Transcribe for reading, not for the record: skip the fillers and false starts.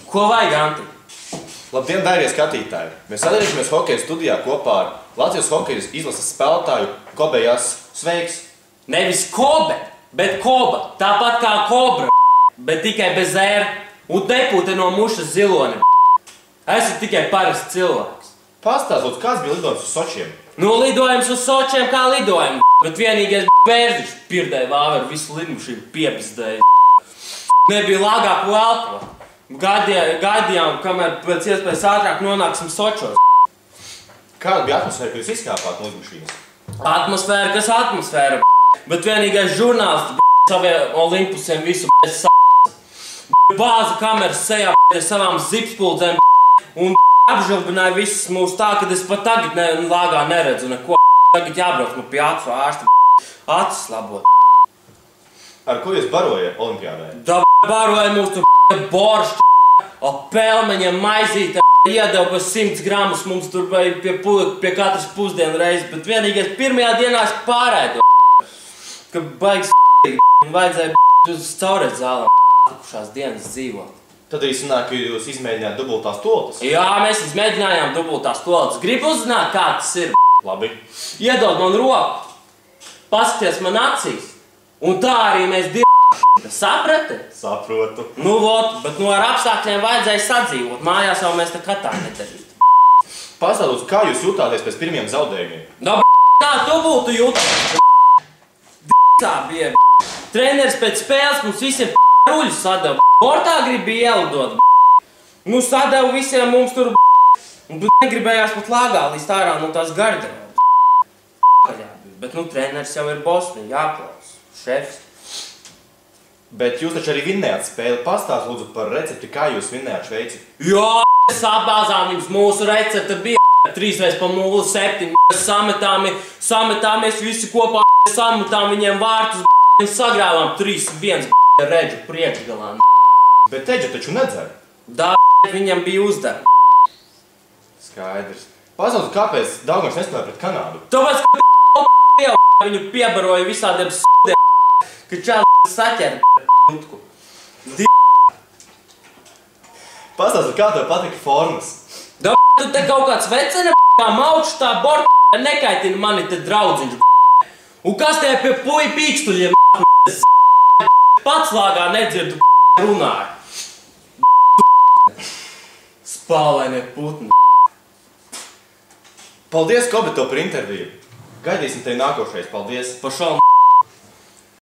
Ko vajag, Anti? Labdien, dārgie skatītāji! Mēs sadarīsimies hokeja studijā kopā ar Latvijas hokeja izlases spēlētāju Kobe Jasu. Sveiks! Nevis Kobe, bet Koba. Tāpat kā Kobra, bet tikai bez ēra. Un nepūte no mušas ziloni. Esmu tikai parasts cilvēks. Pastāstot, kāds bija lidojums uz Sočiem? Nu, lidojums uz Sočiem kā lidojums, bet vienīgais bērziņš pirdēja vāveru visu lidmašīnu piepizdēja. Nebija lāgāk elpo. Gaidījām, kamēr pēc iespējas ātrāk nonāksim Sočos. Kāda bija atmosfēra, kad jūs izkāpāt no lidmašīnas? Atmosfēra, kas atmosfēra, bet vienīgais žurnālists saviem Olympusiem visu bāza kameras sejā savām zipspuldzēm un apžilbināja visus mūs tā, ka es pat tagad lāgā neredzu neko. Tagad jābrauc man pie acu ārsta. Acis labot. Ar ko jūs barojat olimpiādē? Baroja mūs tur boršķi, pelmeņiem maizīte, iedeva pa 100 gramus mums tur pie katras pusdienu reizes, bet vienīgais pirmajā dienā es pārēdu, ka baigs vajadzēja uz caurēt zālām šās dienas dzīvot. Tad arī sanāk, ka jūs izmēģinājāt dubultās toaletes? Jā, mēs izmēģinājām dubultās toaletes. Gribu uzzināt, kā tas ir. Labi. Iedod man roku, paskaties man acīs, un tā arī mēs Saprati? Saprotu. Nu, vot, bet ar apstākļiem vajadzēja sadzīvot. Mājās jau mēs tā nedarītu. Pastāstot, kā jūs jutāties pēc pirmiem zaudējumiem? Kā tu būtu jūties? Bija. Treneris pēc spēles mums visiem ruļus sadeva. Bortā grib ielidot. Nu, sadeva visiem mums tur un negribējās pat lāgā līdz ārā no tās garderobes. Bet, treneris jau ir boss, jāklaus. Šefs. Bet jūs taču arī vinnējāt spēli. Pastāst lūdzu par recepti, kā jūs vinnējāt Šveici. Jā, sabāzām jums mūsu recepte bija 3x0,7. Sametāmies visi kopā, sametām viņiem vārtus, sagrāvām 3-1 redžu priekšgalā. Bet Edža taču nedzer. Viņam bija uzdevumi. Skaidrs. Pastāst, kāpēc Daugavs nespēlēja pret Kanādu? Tāpēc, ka viņu piebaroja visādiem ka čāli saķēra jutku. Pastāst, kā tev patika formas? Tu te kaut kāds vecene kā maučs tā borta nekaitina mani te draudziņš. Un kas te pie puja pīkstuļiem pats lāgā nedzirdu runāja. Spālainie putni. Paldies, Kobe, to par interviju. Gaidīsim tevi nākošais. Paldies. Pašal